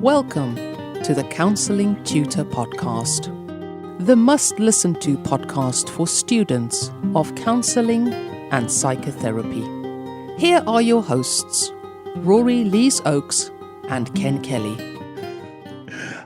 Welcome to the Counselling Tutor Podcast, the must-listen-to podcast for students of counselling and psychotherapy. Here are your hosts, Rory Lees-Oakes and Ken Kelly.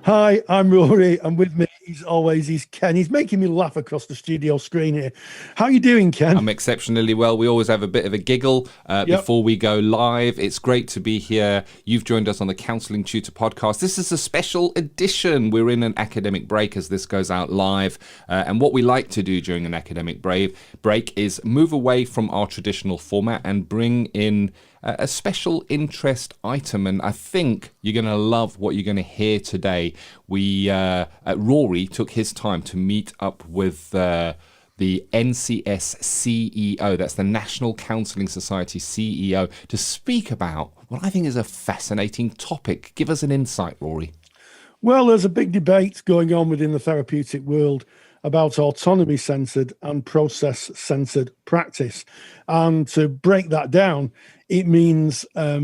Hi, I'm Rory, and with me, as always, is Ken. He's making me laugh across the studio screen here. How are you doing, Ken? I'm exceptionally well. We always have a bit of a giggle before we go live. It's great to be here. You've joined us on the Counselling Tutor Podcast. This is a special edition. We're in an academic break as this goes out live. And what we like to do during an academic break is move away from our traditional format and bring in a special interest item, and I think you're going to love what you're going to hear today. Rory took his time to meet up with the NCS CEO, that's the National Counselling Society CEO, to speak about what I think is a fascinating topic. Give us an insight, Rory. Well, there's a big debate going on within the therapeutic world about autonomy-centred and process-centred practice. And to break that down, it means a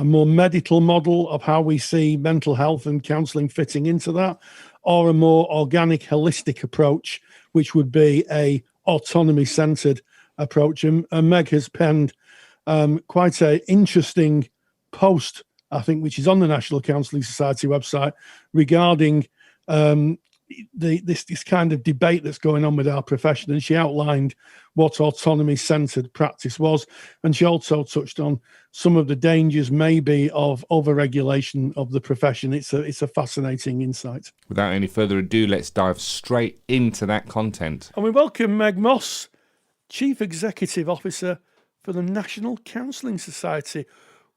more medical model of how we see mental health and counselling fitting into that, or a more organic, holistic approach, which would be a autonomy-centred approach. And Meg has penned quite an interesting post, I think, which is on the National Counselling Society website regarding this kind of debate that's going on with our profession, and she outlined what autonomy-centred practice was, and she also touched on some of the dangers maybe of over-regulation of the profession. It's a fascinating insight. Without any further ado, let's dive straight into that content. And we welcome Meg Moss, Chief Executive Officer for the National Counselling Society.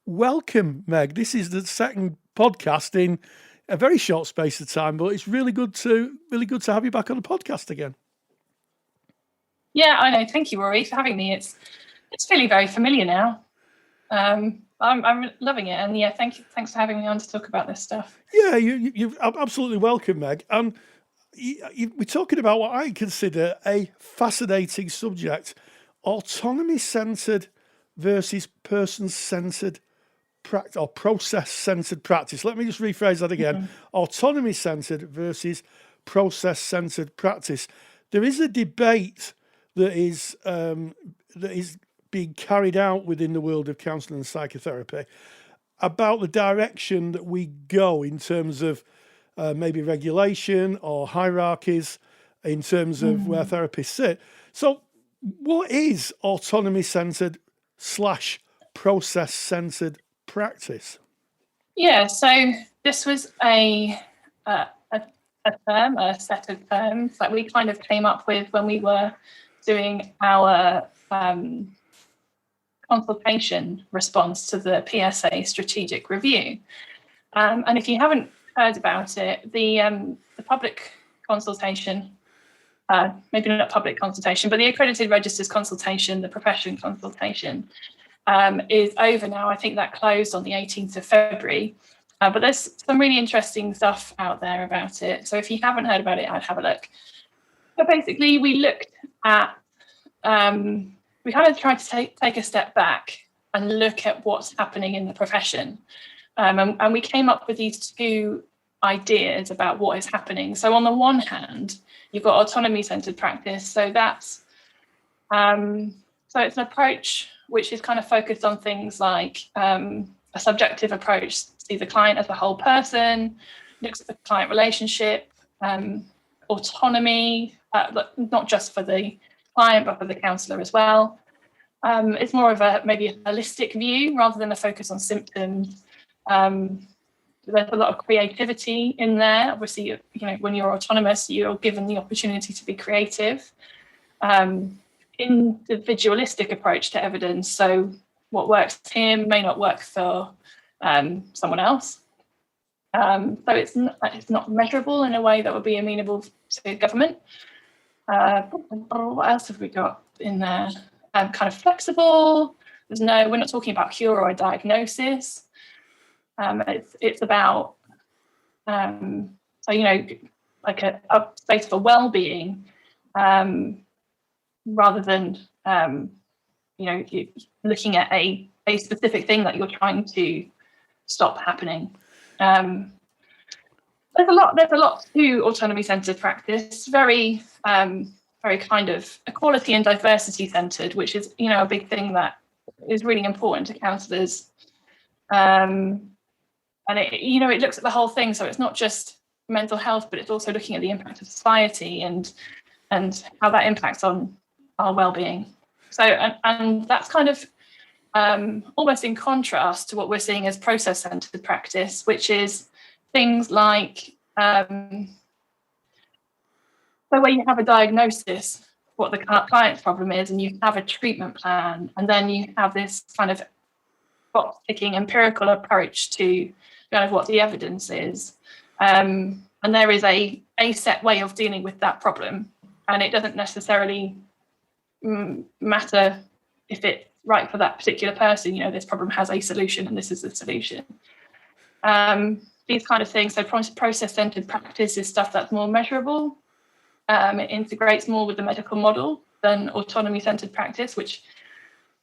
Welcome, Meg. This is the second podcast in a very short space of time, but it's really good to have you back on the podcast again. Yeah, I know. Thank you, Rory, for having me. It's feeling very familiar now. I'm loving it, and yeah, thanks for having me on to talk about this stuff. Yeah, you're absolutely welcome, Meg. And we're talking about what I consider a fascinating subject: autonomy-centred versus person-centred practice, or process-centred practice. Let me just rephrase that again. Mm-hmm. Autonomy-centred versus process-centred practice. There is a debate that is being carried out within the world of counselling and psychotherapy about the direction that we go in terms of maybe regulation or hierarchies in terms of where therapists sit. So what is autonomy-centred / process-centred practice? Yeah, so this was a set of terms that we kind of came up with when we were doing our consultation response to the PSA strategic review. And if you haven't heard about it, the public consultation, maybe not public consultation, but the accredited registers consultation, the profession consultation, is over now. I think that closed on the 18th of February. But there's some really interesting stuff out there about it. So if you haven't heard about it, I'd have a look. But basically, we looked at, we kind of tried to take a step back and look at what's happening in the profession. And we came up with these two ideas about what is happening. So on the one hand, you've got autonomy-centred practice. So that's, so it's an approach which is kind of focused on things like a subjective approach, see the client as a whole person, looks at the client relationship, autonomy, not just for the client, but for the counsellor as well. It's more of maybe a holistic view rather than a focus on symptoms. There's a lot of creativity in there. Obviously, when you're autonomous, you're given the opportunity to be creative. Individualistic approach to evidence. So what works for him may not work for someone else. So it's not measurable in a way that would be amenable to government. What else have we got in there? Kind of flexible. We're not talking about cure or a diagnosis. It's about like a space for well-being, rather than looking at a specific thing that you're trying to stop happening. There's a lot to autonomy-centred practice. Very kind of equality and diversity-centred, which is, a big thing that is really important to counsellors. And it looks at the whole thing, so it's not just mental health, but it's also looking at the impact of society and how that impacts on our well-being. So and that's kind of almost in contrast to what we're seeing as process-centred practice, which is things like so where you have a diagnosis, what the client's problem is, and you have a treatment plan, and then you have this kind of box-ticking empirical approach to kind of what the evidence is. And there is a set way of dealing with that problem, and it doesn't necessarily matter if it's right for that particular person. This problem has a solution, and this is the solution. These kind of things. So process-centred practice is stuff that's more measurable. It integrates more with the medical model than autonomy-centred practice, which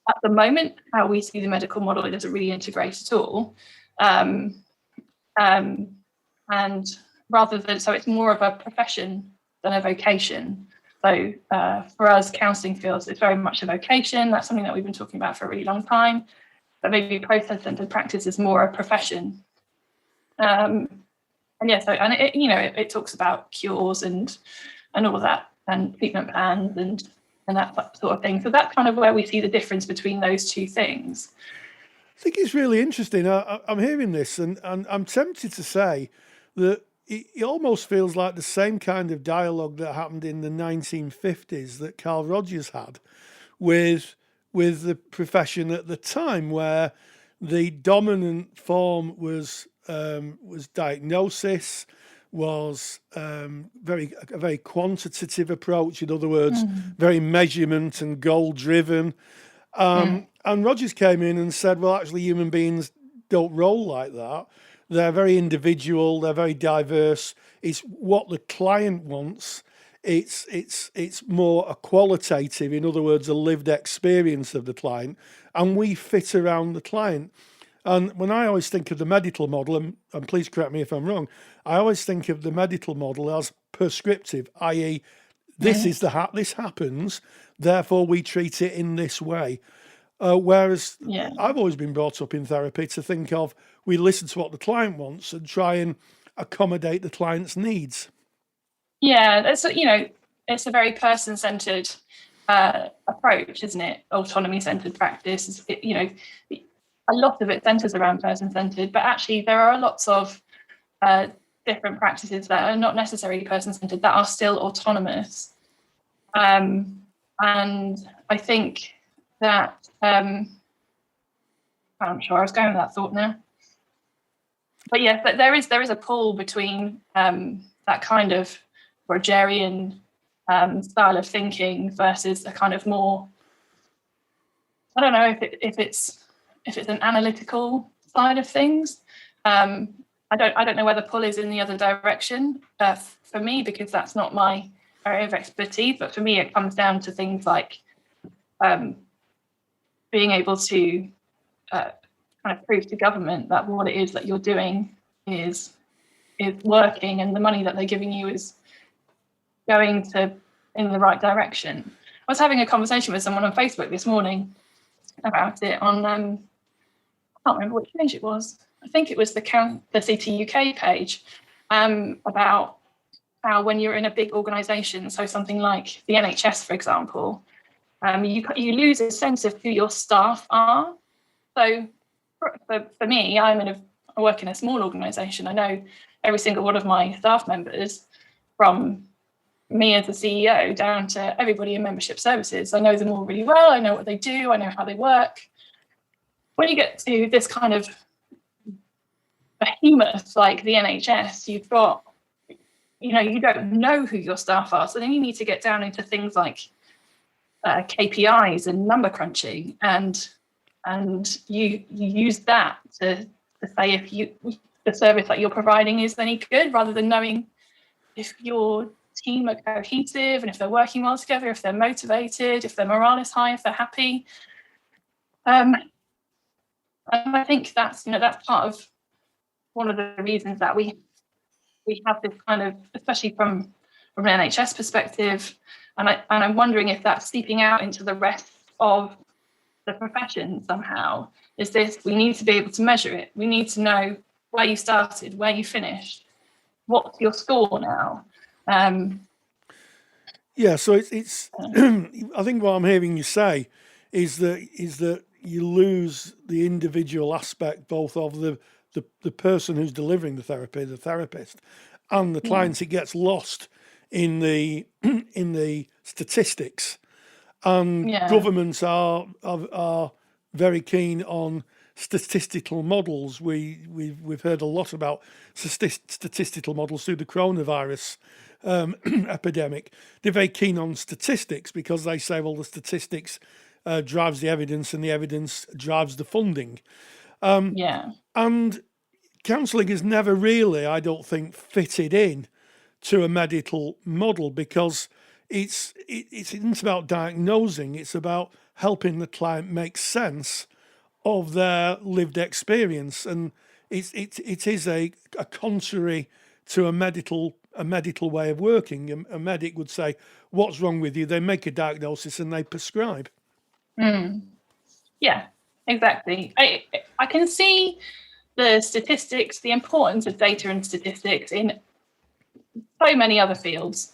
at the moment, how we see the medical model, it doesn't really integrate at all. And rather than, so it's more of a profession than a vocation. So for us, counselling fields, it's very much a vocation. That's something that we've been talking about for a really long time. But maybe process-centred practice is more a profession. It talks about cures and all of that, and treatment plans and that sort of thing. So that's kind of where we see the difference between those two things. I think it's really interesting. I'm hearing this, and I'm tempted to say that it almost feels like the same kind of dialogue that happened in the 1950s that Carl Rogers had with the profession at the time, where the dominant form was diagnosis, was a very quantitative approach. In other words, very measurement and goal driven. And Rogers came in and said, well, actually, human beings don't roll like that. They're very individual. They're very diverse. It's what the client wants. It's more a qualitative, in other words, a lived experience of the client, and we fit around the client. And when I always think of the medical model, and please correct me if I'm wrong, I always think of the medical model as prescriptive, i.e., this happens, therefore we treat it in this way. Whereas I've always been brought up in therapy to think of, we listen to what the client wants and try and accommodate the client's needs. Yeah, it's a very person-centred approach, isn't it? Autonomy-centred practice, a lot of it centres around person-centred, but actually there are lots of different practices that are not necessarily person-centred that are still autonomous. And I think that I'm sure I was going with that thought now. But yes, but there is a pull between that kind of Rogerian style of thinking versus a kind of more, I don't know if it's an analytical side of things. I don't know where the pull is in the other direction for me, because that's not my area of expertise. But for me, it comes down to things like being able to kind of prove to government that what it is that you're doing is working, and the money that they're giving you is going in the right direction. I was having a conversation with someone on Facebook this morning about it on I can't remember which page it was. I think it was the CT UK page, about how when you're in a big organisation, so something like the NHS, for example, you lose a sense of who your staff are. So for me, I work in a small organisation. I know every single one of my staff members, from me as the CEO down to everybody in membership services. I know them all really well. I know what they do. I know how they work. When you get to this kind of behemoth like the NHS, you've got, you don't know who your staff are. So then you need to get down into things like KPIs and number crunching, and you use that to say if the service that you're providing is any good, rather than knowing if your team are cohesive and if they're working well together, if they're motivated, if their morale is high, if they're happy. And I think that's part of one of the reasons that we we have this kind of, especially from an NHS perspective, and I'm wondering if that's seeping out into the rest of the profession somehow. Is this, we need to be able to measure it. We need to know where you started, where you finished, what's your score now. Yeah, so it's I think what I'm hearing you say is that you lose the individual aspect both of the person who's delivering the therapy, the therapist, and the client. It gets lost in the statistics, and governments are very keen on statistical models. We've heard a lot about statistical models through the coronavirus epidemic. They're very keen on statistics because they say, well, the statistics drives the evidence, and the evidence drives the funding. And counselling is never really, I don't think, fitted in to a medical model because it's about diagnosing. It's about helping the client make sense of their lived experience, and it is a contrary to a medical way of working. A medic would say, what's wrong with you? They make a diagnosis and they prescribe. Yeah, exactly. I can see the statistics, the importance of data and statistics in so many other fields,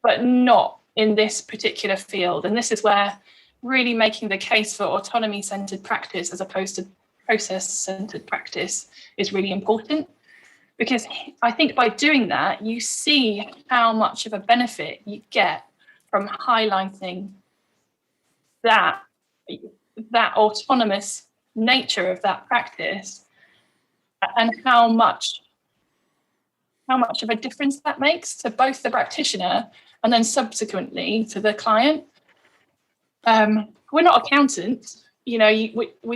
but not in this particular field. And this is where really making the case for autonomy-centred practice as opposed to process-centred practice is really important. Because I think by doing that, you see how much of a benefit you get from highlighting that autonomous nature of that practice, and how much of a difference that makes to both the practitioner and then subsequently to the client. We're not accountants, we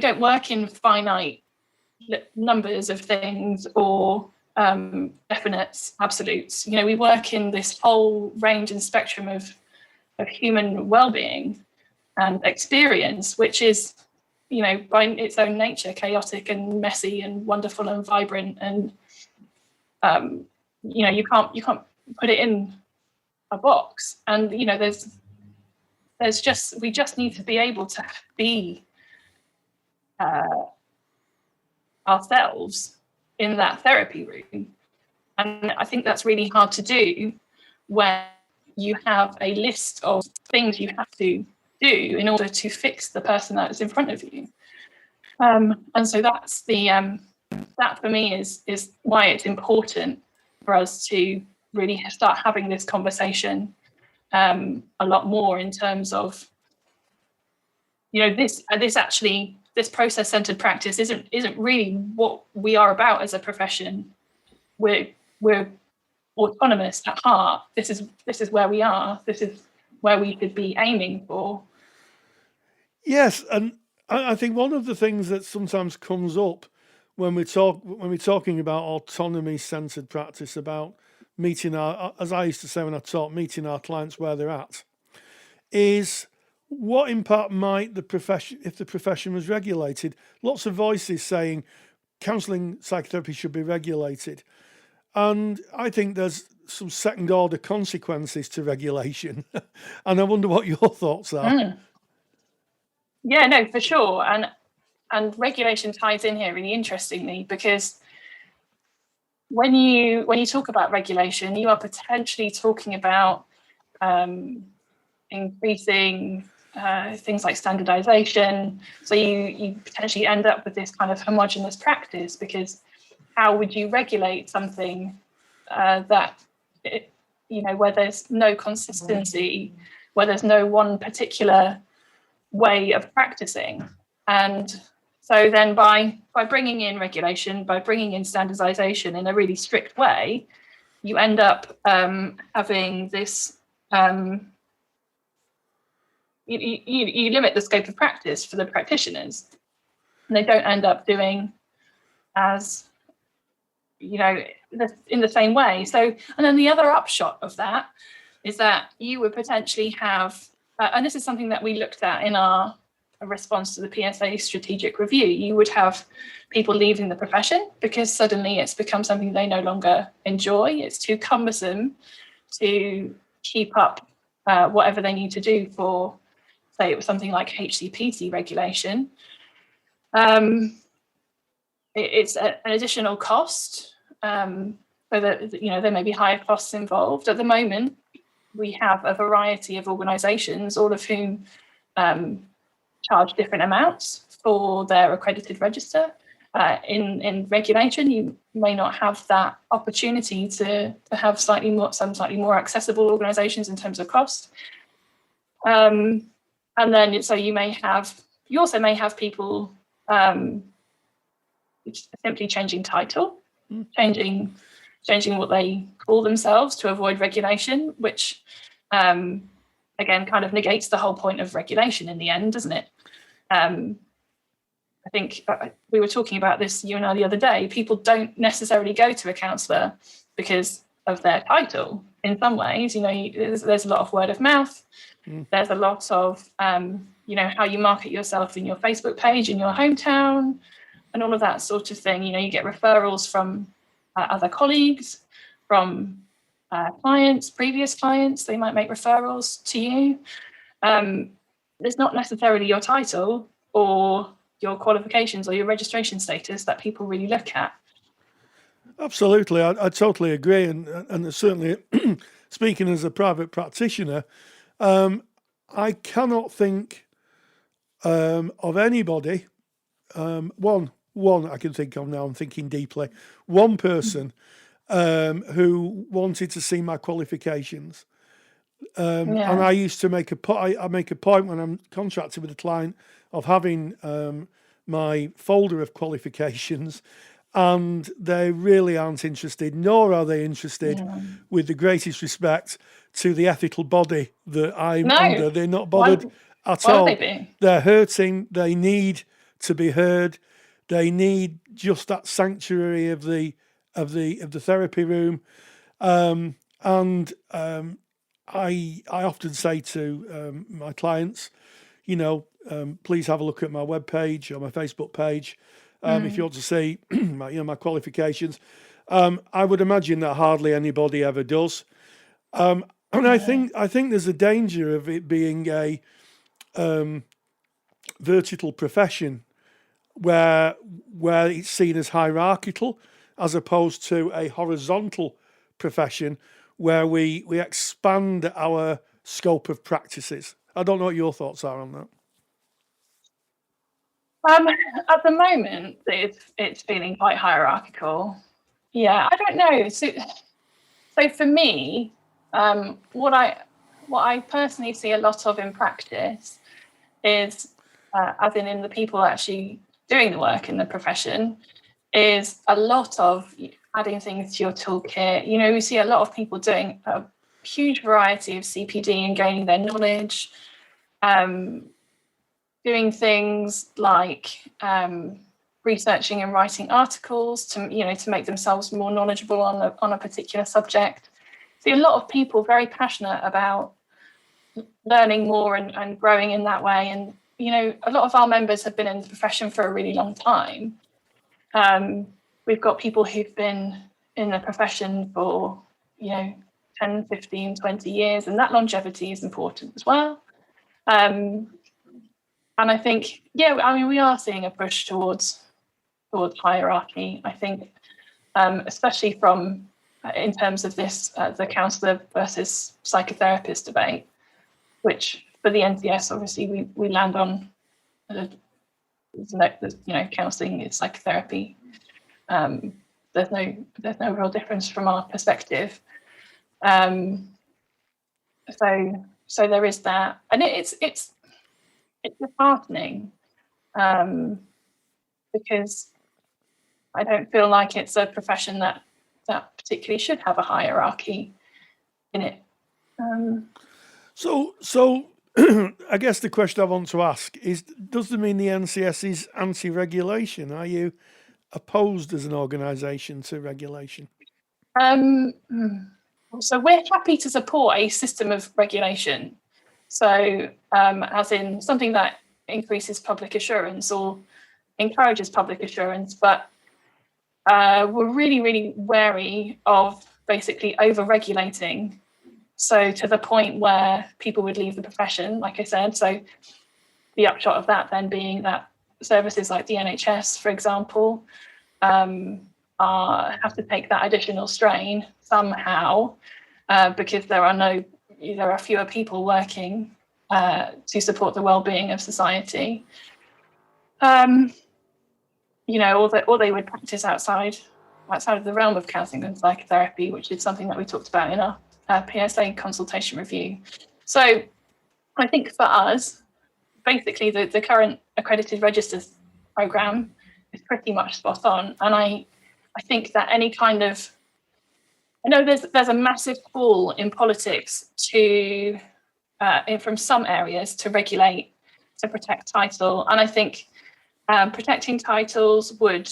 don't work in finite numbers of things or definite absolutes. We work in this whole range and spectrum of human well-being and experience, which is, by its own nature, chaotic and messy and wonderful and vibrant. And you can't put it in a box. And we just need to be able to be ourselves in that therapy room. And I think that's really hard to do when you have a list of things you have to do in order to fix the person that is in front of you. And so that's that for me is why it's important for us to really start having this conversation a lot more in terms of, this process-centered practice isn't really what we are about as a profession. We're autonomous at heart. This is where we are. This is where we should be aiming for. Yes, and I think one of the things that sometimes comes up when we're talking about autonomy-centered practice, about meeting our, as I used to say when I taught, meeting our clients where they're at, is what impact might the profession, if the profession was regulated? Lots of voices saying counselling psychotherapy should be regulated. And I think there's some second order consequences to regulation. And I wonder what your thoughts are. Yeah, no, for sure. And regulation ties in here really interestingly, because when you talk about regulation, you are potentially talking about increasing things like standardization. So you potentially end up with this kind of homogenous practice, because how would you regulate something that, where there's no consistency, where there's no one particular way of practicing? And so then by bringing in regulation, by bringing in standardization in a really strict way, you end up having this, you limit the scope of practice for the practitioners, and they don't end up doing as, in the same way. So, and then the other upshot of that is that you would potentially have, and this is something that we looked at in our a response to the PSA strategic review. You would have people leaving the profession because suddenly it's become something they no longer enjoy. It's too cumbersome to keep up whatever they need to do for, say, it was something like HCPC regulation. It's an additional cost, so that there may be higher costs involved. At the moment, we have a variety of organisations, all of whom charge different amounts for their accredited register. In regulation, you may not have that opportunity to have slightly more accessible organisations in terms of cost. And then, so you also may have people simply changing title, changing what they call themselves to avoid regulation, which again kind of negates the whole point of regulation in the end, doesn't it? I think we were talking about this, you and I, the other day. People don't necessarily go to a counsellor because of their title. In some ways, there's a lot of word of mouth. There's a lot of how you market yourself in your Facebook page in your hometown, and all of that sort of thing. You get referrals from other colleagues, from clients, previous clients. They might make referrals to you. It's not necessarily your title or your qualifications or your registration status that people really look at. Absolutely, I totally agree, and certainly speaking as a private practitioner, I cannot think of anybody. One I can think of now. I'm thinking deeply. One person who wanted to see my qualifications, and I used to make a point when I'm contracted with a client of having my folder of qualifications, and they really aren't interested, nor are they interested, with the greatest respect to the ethical body that I'm under. They're not bothered at all. They're hurting. They need to be heard. They need just that sanctuary of the therapy room. I often say to my clients, please have a look at my webpage or my Facebook page if you want to see my qualifications. I would imagine that hardly anybody ever does. And I think there's a danger of it being a vertical profession where it's seen as hierarchical, as opposed to a horizontal profession where we expand our scope of practices. I don't know what your thoughts are on that. At the moment, it's feeling quite hierarchical. Yeah, I don't know. So for me, what I personally see a lot of in practice is, as in the people actually doing the work in the profession, is a lot of adding things to your toolkit. We see a lot of people doing a huge variety of CPD and gaining their knowledge, doing things like researching and writing articles to make themselves more knowledgeable on a particular subject. See a lot of people very passionate about learning more and growing in that way. And a lot of our members have been in the profession for a really long time. We've got people who've been in the profession for 10, 15, 20 years, and that longevity is important as well. And I think, we are seeing a push towards hierarchy. I think, especially in terms of this, the counsellor versus psychotherapist debate, which for the NCS, obviously, we land on, counselling is psychotherapy. There's no real difference from our perspective. So there is that, and it's disheartening, because I don't feel like it's a profession that particularly should have a hierarchy in it. So I guess the question I want to ask is, does that mean the NCS is anti-regulation? Are you opposed as an organisation to regulation? So we're happy to support a system of regulation. So as in something that increases public assurance or encourages public assurance, but we're really, really wary of basically over-regulating. So to the point where people would leave the profession, like I said. So the upshot of that then being that services like the NHS, for example, have to take that additional strain somehow because there are fewer people working to support the well-being of society. Or they would practice outside of the realm of counselling and psychotherapy, which is something that we talked about in our PSA consultation review. So I think for us, basically the current accredited registers programme is pretty much spot on. And I think that any kind of, I know there's a massive pull in politics to, from some areas, to regulate, to protect title. And I think protecting titles would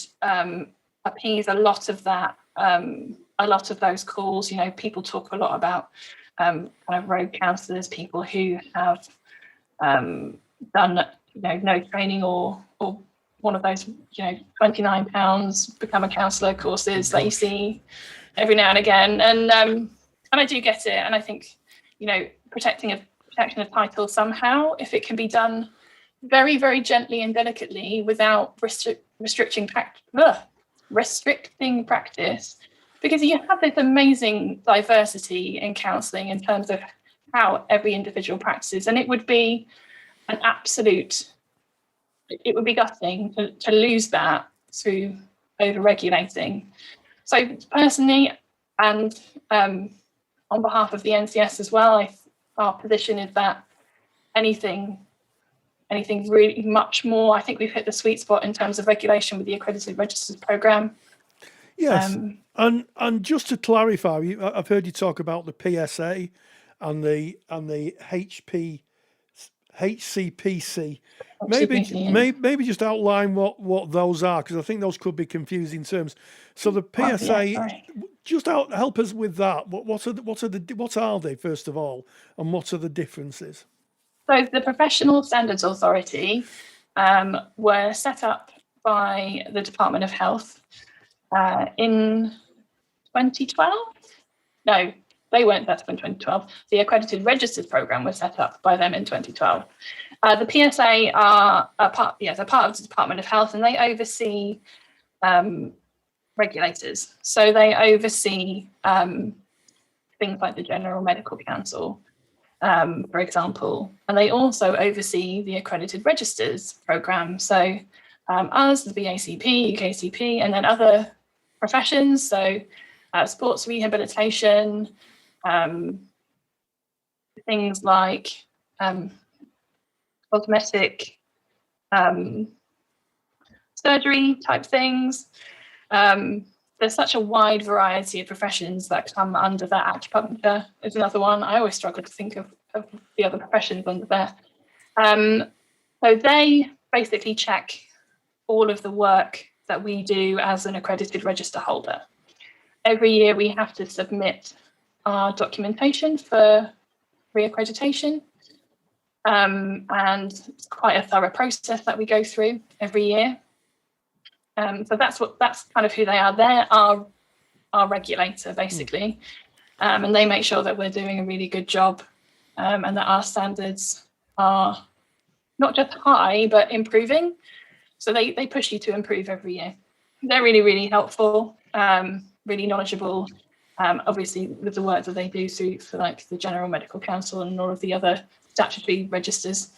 appease a lot of that, a lot of those calls. People talk a lot about kind of rogue counsellors, people who have done no training or one of those £29 become a counsellor courses that you see every now and again. And I do get it. And I think protection of title somehow, if it can be done very, very gently and delicately without restricting practice, because you have this amazing diversity in counselling in terms of how every individual practices, and it would be gutting to lose that through over-regulating. So personally, and on behalf of the NCS as well, our position is that anything really much more, I think we've hit the sweet spot in terms of regulation with the accredited registers programme. Yes, and just to clarify, I've heard you talk about the PSA and the HCPC. Maybe just outline what those are, because I think those could be confusing terms. So the PSA, help us with that. What are they first of all, and what are the differences? So the Professional Standards Authority were set up by the Department of Health in 2012. No, they weren't set up in 2012. The Accredited Registers Programme was set up by them in 2012. The PSA are a part of the Department of Health, and they oversee regulators. So they oversee things like the General Medical Council, for example, and they also oversee the Accredited Registers Programme. So us, the BACP, UKCP, and then other professions, so sports rehabilitation, things like cosmetic surgery type things. There's such a wide variety of professions that come under that. Acupuncture is another one. I always struggle to think of the other professions under there. So they basically check all of the work that we do as an accredited register holder. Every year we have to submit our documentation for reaccreditation. And it's quite a thorough process that we go through every year. So that's kind of who they are. They're our regulator, basically. And they make sure that we're doing a really good job and that our standards are not just high, but improving. So they push you to improve every year. They're really, really helpful, really knowledgeable, obviously with the work that they do for like the General Medical Council and all of the other statutory registers.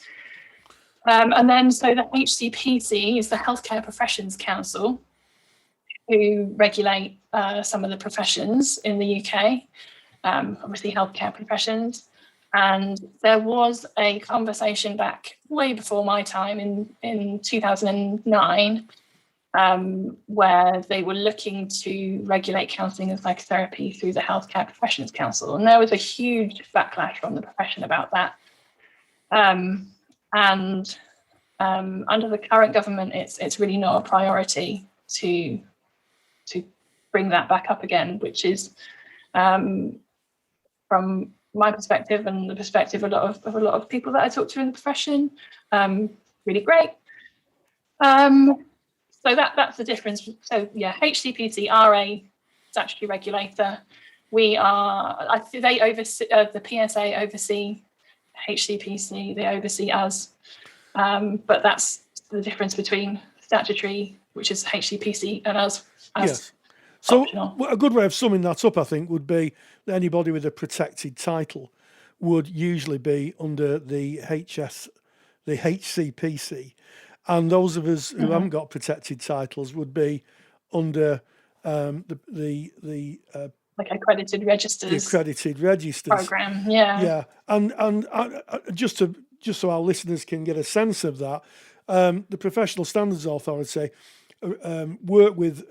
And then so the HCPC is the Healthcare Professions Council, who regulate some of the professions in the UK, obviously healthcare professions. And there was a conversation back way before my time in 2009, where they were looking to regulate counselling and psychotherapy through the Healthcare Professions Council. And there was a huge backlash from the profession about that. And under the current government, it's really not a priority to bring that back up again, which is, from my perspective and the perspective of a lot of people that I talk to in the profession, really great. So that's the difference. So yeah, HCPC are a statutory regulator. They oversee, the PSA oversee HCPC, they oversee us. But that's the difference between statutory, which is HCPC, and us as Yes. So optional. a good way of summing that up, I think, would be that anybody with a protected title would usually be under the HCPC, and those of us who haven't got protected titles would be under the Like accredited registers accredited registers program. Yeah. and just so our listeners can get a sense of that, the Professional Standards Authority work with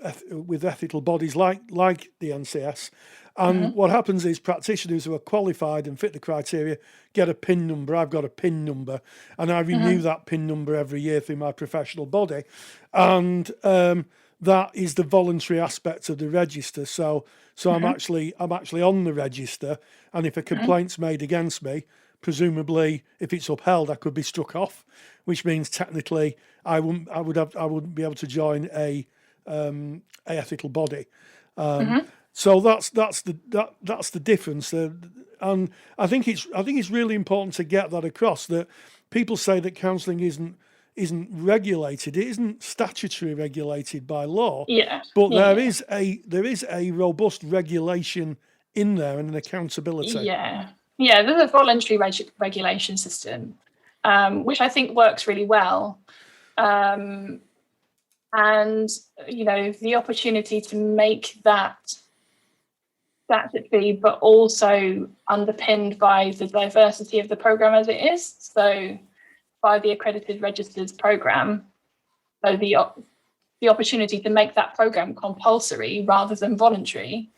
ethical bodies like the NCS, and what happens is practitioners who are qualified and fit the criteria get a PIN number. I've got a PIN number, and I renew that PIN number every year through my professional body, and that is the voluntary aspect of the register. So I'm actually on the register, and if a complaint's made against me, presumably if it's upheld, I could be struck off, which means technically I wouldn't be able to join a ethical body. So that's the difference, and I think it's really important to get that across, that people say that counselling isn't regulated. It isn't statutory regulated by law. But there is a robust regulation in there and an accountability. There's a voluntary regulation system, which I think works really well. And the opportunity to make that statutory, but also underpinned by the diversity of the programme as it is. So by the accredited registers program, so the opportunity to make that program compulsory rather than voluntary,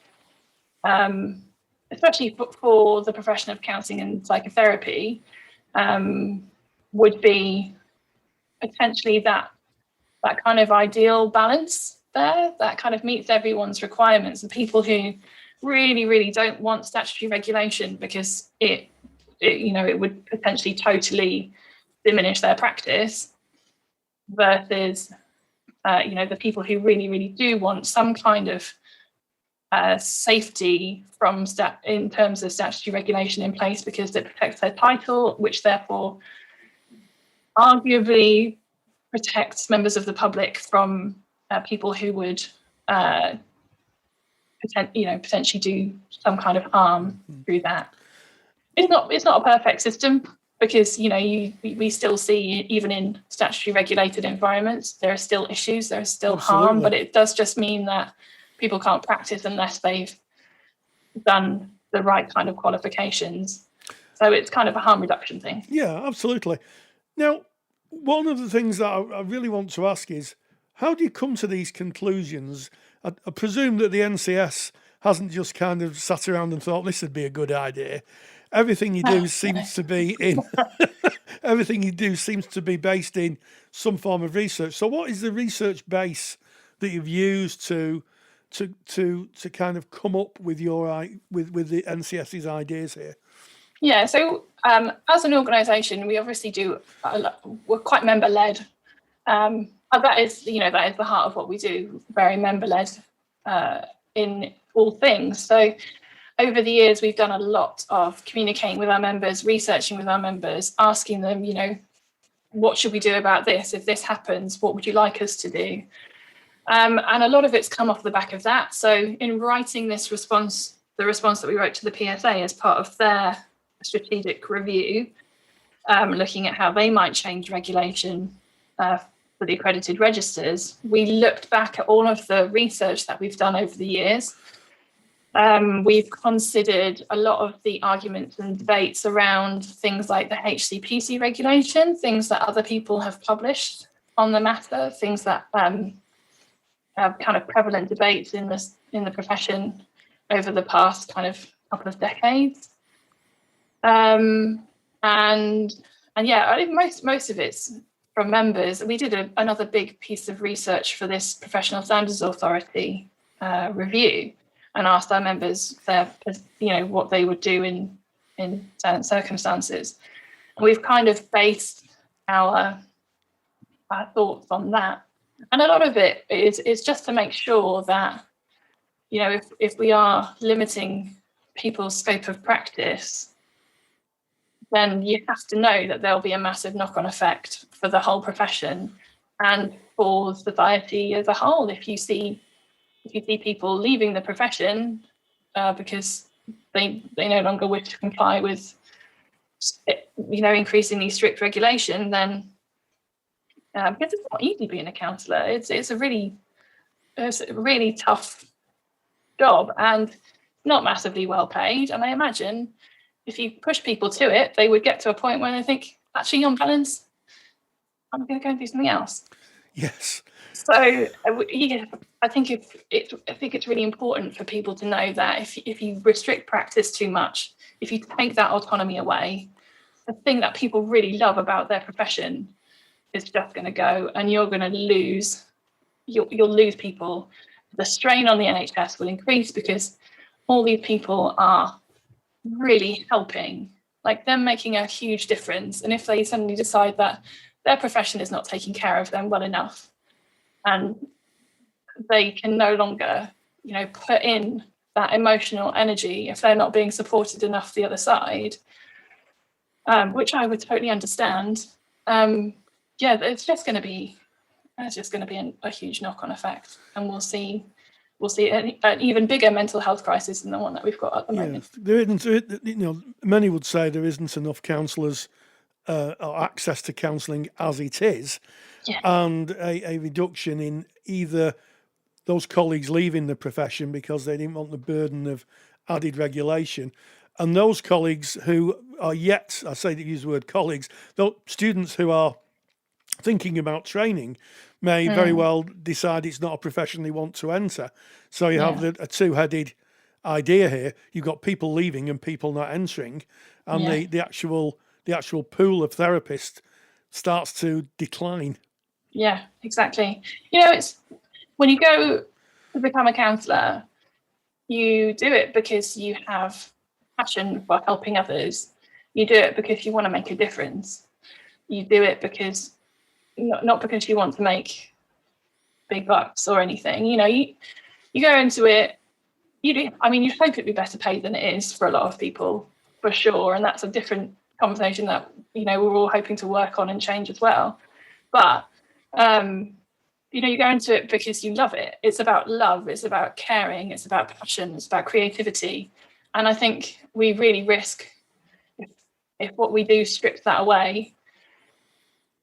especially for the profession of counselling and psychotherapy, would be potentially that kind of ideal balance there that kind of meets everyone's requirements. And people who really, really don't want statutory regulation because it would potentially totally diminish their practice, versus the people who really, really do want some kind of safety in terms of statutory regulation in place because it protects their title, which therefore arguably protects members of the public from people who would potentially do some kind of harm through that. It's not a perfect system, because we still see, even in statutory regulated environments, there are still issues, there is still harm, but it does just mean that people can't practice unless they've done the right kind of qualifications. So it's kind of a harm reduction thing. Yeah, absolutely. Now, one of the things that I really want to ask is, how do you come to these conclusions? I presume that the NCS hasn't just kind of sat around and thought this would be a good idea. Everything you do seems to be based in some form of research. So what is the research base that you've used to kind of come up with with the NCS's ideas here? Yeah, so as an organisation, we obviously we're quite member-led. That is the heart of what we do, very member-led in all things. So over the years, we've done a lot of communicating with our members, researching with our members, asking them, what should we do about this? If this happens, what would you like us to do? And a lot of it's come off the back of that. So in writing this response, the response that we wrote to the PSA as part of their strategic review, looking at how they might change regulation for the accredited registers, we looked back at all of the research that we've done over the years. We've considered a lot of the arguments and debates around things like the HCPC regulation, things that other people have published on the matter, things that have kind of prevalent debates in the profession over the past kind of couple of decades. And yeah, I think most of it's from members. We did another big piece of research for this Professional Standards Authority review, and asked our members what they would do in certain circumstances. We've kind of based our thoughts on that. And a lot of it is just to make sure that, if we are limiting people's scope of practice, then you have to know that there'll be a massive knock-on effect for the whole profession and for society as a whole. If you see people leaving the profession because they no longer wish to comply with, increasingly strict regulation, then because it's not easy being a counsellor, it's a really tough job and not massively well paid. And I imagine if you push people to it, they would get to a point where they think, actually, on balance, I'm going to go and do something else. Yes. So I think it's really important for people to know that if you restrict practice too much, if you take that autonomy away, the thing that people really love about their profession is just going to go, and you're going to lose. You'll lose people. The strain on the NHS will increase because all these people are really helping, like they're making a huge difference. And if they suddenly decide that their profession is not taking care of them well enough, and they can no longer, put in that emotional energy if they're not being supported enough the other side, which I would totally understand. It's just going to be a huge knock-on effect, and we'll see an even bigger mental health crisis than the one that we've got at the moment. There isn't, many would say there isn't enough counsellors or access to counselling as it is, and a reduction in either those colleagues leaving the profession because they didn't want the burden of added regulation, and those colleagues who are yet, I say to use the word colleagues, those students who are thinking about training may very well decide it's not a profession they want to enter. So you have a two-headed idea here. You've got people leaving and people not entering, and the actual pool of therapists starts to decline. Yeah, exactly. It's when you go to become a counsellor, you do it because you have passion for helping others. You do it because you want to make a difference. You do it because not because you want to make big bucks or anything. You go into it. You hope it'd be better paid than it is for a lot of people, for sure. And that's a different conversation that we're all hoping to work on and change as well. But you go into it because you love it. It's about love. It's about caring. It's about passion. It's about creativity. And I think we really risk, if what we do strips that away,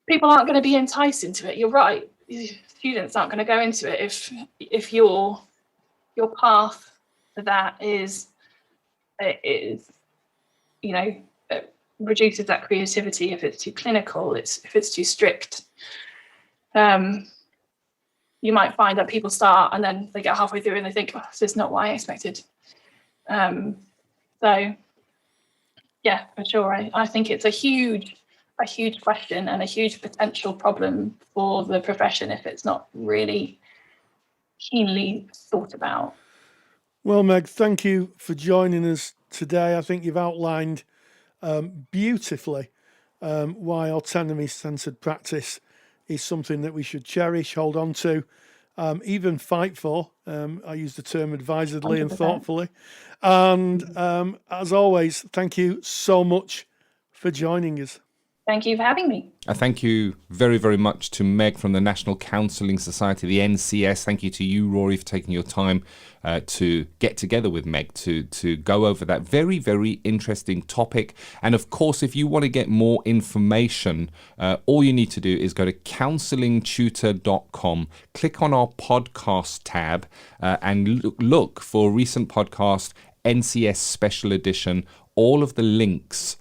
people aren't going to be enticed into it. You're right. Students aren't going to go into it if your path to that is reduces that creativity. If it's too clinical, if it's too strict, you might find that people start and then they get halfway through and they think, this is not what I expected. So yeah, for sure. I think it's a huge question and a huge potential problem for the profession if it's not really keenly thought about. Well, Meg, thank you for joining us today. I think you've outlined beautifully why autonomy-centred practice is something that we should cherish, hold on to, even fight for. I use the term advisedly 100%. And thoughtfully. And as always, thank you so much for joining us. Thank you for having me. Thank you very, very much to Meg from the National Counselling Society, the NCS. Thank you to you, Rory, for taking your time to get together with Meg to go over that very, very interesting topic. And of course, if you want to get more information, all you need to do is go to counsellingtutor.com, click on our podcast tab and look for a recent podcast, NCS Special Edition, all of the links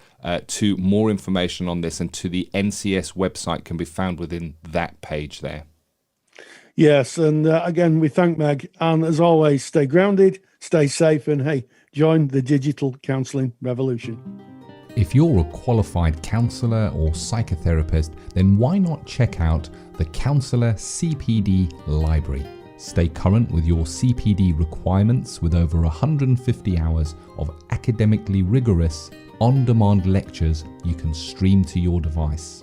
to more information on this and to the NCS website can be found within that page there. Yes, and again, we thank Meg. And as always, stay grounded, stay safe, and hey, join the digital counselling revolution. If you're a qualified counsellor or psychotherapist, then why not check out the Counsellor CPD Library? Stay current with your CPD requirements with over 150 hours of academically rigorous, on-demand lectures you can stream to your device.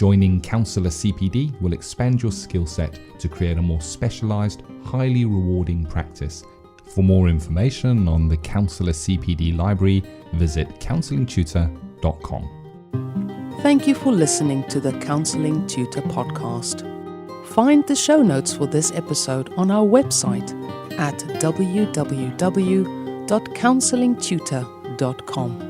Joining Counsellor CPD will expand your skill set to create a more specialised, highly rewarding practice. For more information on the Counsellor CPD library, visit counsellingtutor.com. Thank you for listening to the Counselling Tutor podcast. Find the show notes for this episode on our website at www.counsellingtutor.com.